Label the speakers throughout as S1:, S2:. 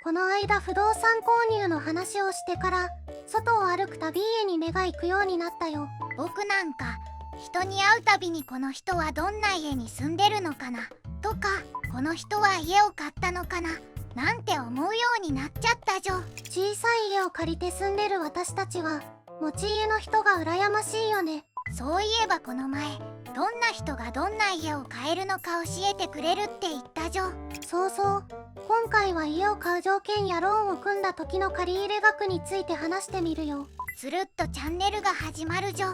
S1: この間不動産購入の話をしてから外を歩くたび家に目が行くようになったよ。
S2: 僕なんか人に会うたびにこの人はどんな家に住んでるのかなとか、この人は家を買ったのかななんて思うようになっちゃったじょ。
S1: 小さい家を借りて住んでる私たちは持ち家の人が羨ましいよね。
S2: そういえばこの前、どんな人がどんな家を買えるのか教えてくれるって言ったじょ。
S1: そうそう、今回は家を買う条件やローンを組んだ時の借入額について話してみるよ。
S2: つるっとチャンネルが始まるじょ。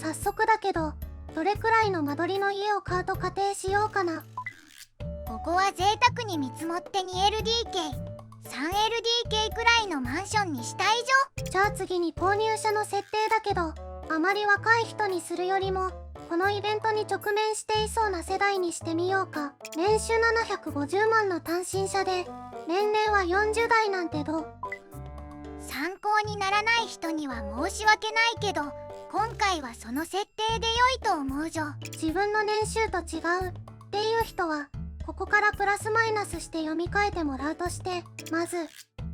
S1: 早速だけど、どれくらいの間取りの家を買うと仮定しようかな。
S2: ここは贅沢に見積もって 2LDK、3LDK くらいのマンションにしたいじょ。
S1: じゃあ次に購入者の設定だけど、あまり若い人にするよりもこのイベントに直面していそうな世代にしてみようか。年収750万の単身者で年齢は40代なんてどう？
S2: 参考にならない人には申し訳ないけど、今回はその設定で良いと思うじょ。
S1: 自分の年収と違うっていう人はここからプラスマイナスして読み替えてもらうとして、まず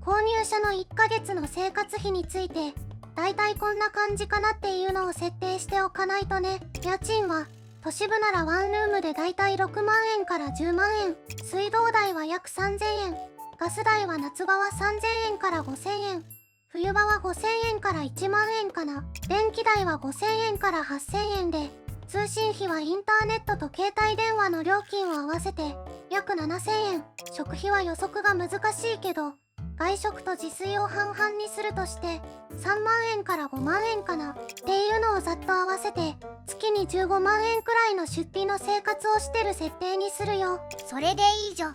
S1: 購入者の1ヶ月の生活費についてだいたいこんな感じかなっていうのを設定しておかないとね。家賃は都市部ならワンルームでだいたい6万円から10万円、水道代は約3000円、ガス代は夏場は3000円から5000円、冬場は5000円から1万円かな。電気代は5000円から8000円で、通信費はインターネットと携帯電話の料金を合わせて約7000円。食費は予測が難しいけど、外食と自炊を半々にするとして3万円から5万円かなっていうのをざっと合わせて月に15万円くらいの出費の生活をしてる設定にするよ。
S2: それでいいじょ。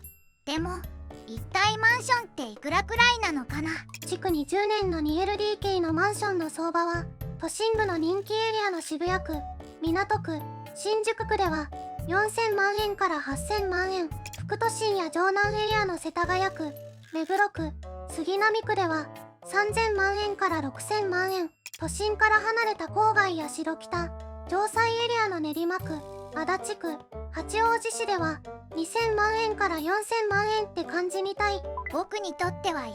S2: でも一体マンションっていくらくらいなのかな。
S1: 築20年の 2LDK のマンションの相場は都心部の人気エリアの渋谷区、港区、新宿区では4000万円から8000万円、副都心や城南エリアの世田谷区、目黒区、杉並区では3000万円から6000万円、都心から離れた郊外や白北、城西エリアの練馬区、足立区、八王子市では2000万円から4000万円って感じみたい。
S2: 僕にとっては1万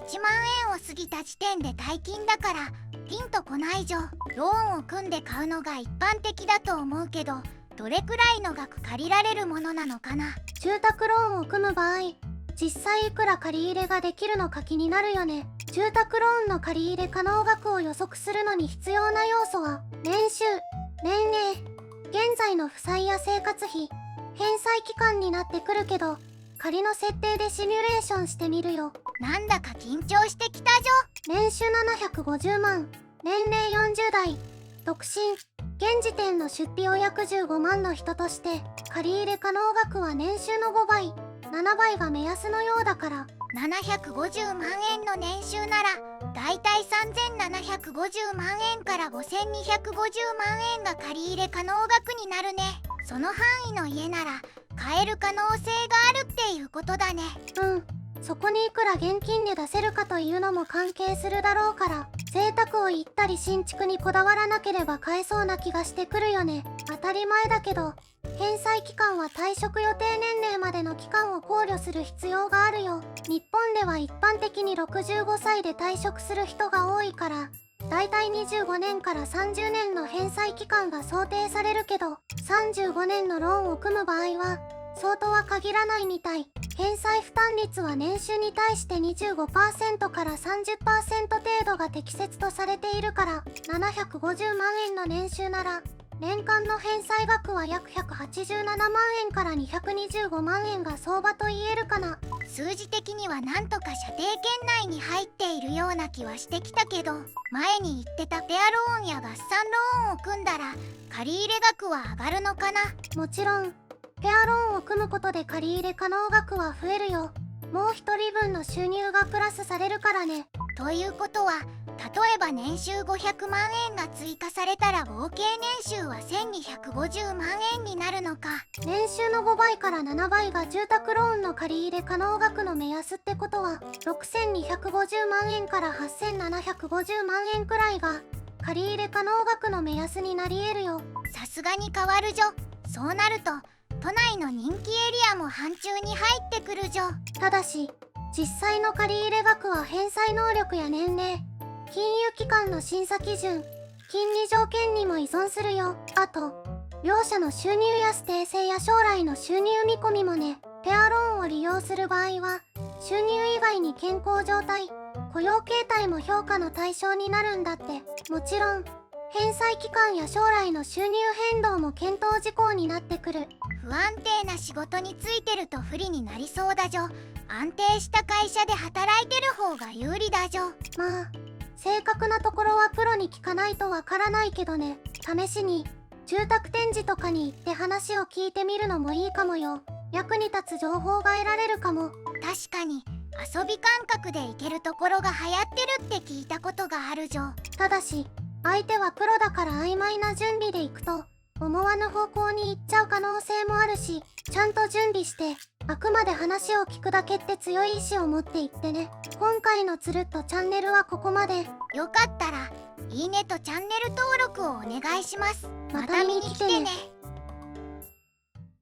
S2: 円を過ぎた時点で大金だからピンとこないじょ。ローンを組んで買うのが一般的だと思うけど、どれくらいの額借りられるものなのかな。
S1: 住宅ローンを組む場合、実際いくら借り入れができるのか気になるよね。住宅ローンの借り入れ可能額を予測するのに必要な要素は年収、年齢、現在の負債や生活費、返済期間になってくるけど、仮の設定でシミュレーションしてみるよ。
S2: なんだか緊張してきたじ
S1: ょ。年収750万、年齢40代、独身、現時点の出費を約15万の人として、借り入れ可能額は年収の5倍、7倍が目安のようだから。
S2: 750万円の年収ならだいたい3750万円から5250万円が借り入れ可能額になるね。その範囲の家なら買える可能性があるっていうことだね。
S1: そこにいくら現金で出せるかというのも関係するだろうから、贅沢を言ったり新築にこだわらなければ買えそうな気がしてくるよね。当たり前だけど、返済期間は退職予定年齢までの期間を考慮する必要があるよ。日本では一般的に65歳で退職する人が多いから、だいたい25年から30年の返済期間が想定されるけど、35年のローンを組む場合はそうとは限らないみたい。返済負担率は年収に対して 25% から 30% 程度が適切とされているから、750万円の年収なら年間の返済額は約187万円から225万円が相場と言えるかな。
S2: 数字的にはなんとか射程圏内に入っているような気はしてきたけど、前に言ってたペアローンや合算ローンを組んだら借入額は上がるのかな。
S1: もちろんペアローンを組むことで借入可能額は増えるよ。もう一人分の収入がプラスされるからね。
S2: ということは、例えば年収500万円が追加されたら合計年収は1250万円になるのか。
S1: 年収の5倍から7倍が住宅ローンの借入可能額の目安ってことは、6250万円から8750万円くらいが借入可能額の目安になり得るよ。
S2: さすがに変わるじょ。そうなると都内の人気エリアも範疇に入ってくるじょ。
S1: ただし実際の借入額は返済能力や年齢、金融機関の審査基準、金利条件にも依存するよ。あと、両者の収入や指定性や将来の収入見込みもね。ペアローンを利用する場合は、収入以外に健康状態、雇用形態も評価の対象になるんだって。もちろん、返済期間や将来の収入変動も検討事項になってくる。
S2: 不安定な仕事についてると不利になりそうだじょ。安定した会社で働いてる方が有利だじょ。
S1: まあ、正確なところはプロに聞かないとわからないけどね。試しに、住宅展示とかに行って話を聞いてみるのもいいかもよ。役に立つ情報が得られるかも。
S2: 確かに遊び感覚で行けるところが流行ってるって聞いたことがあるじょ。
S1: ただし、相手はプロだから曖昧な準備で行くと、思わぬ方向に行っちゃう可能性もあるし、ちゃんと準備して、あくまで話を聞くだけって強い意志を持っていってね。今回のつるっとチャンネルはここまで。
S2: よかったらいいねとチャンネル登録をお願いします。
S1: また見に来てね。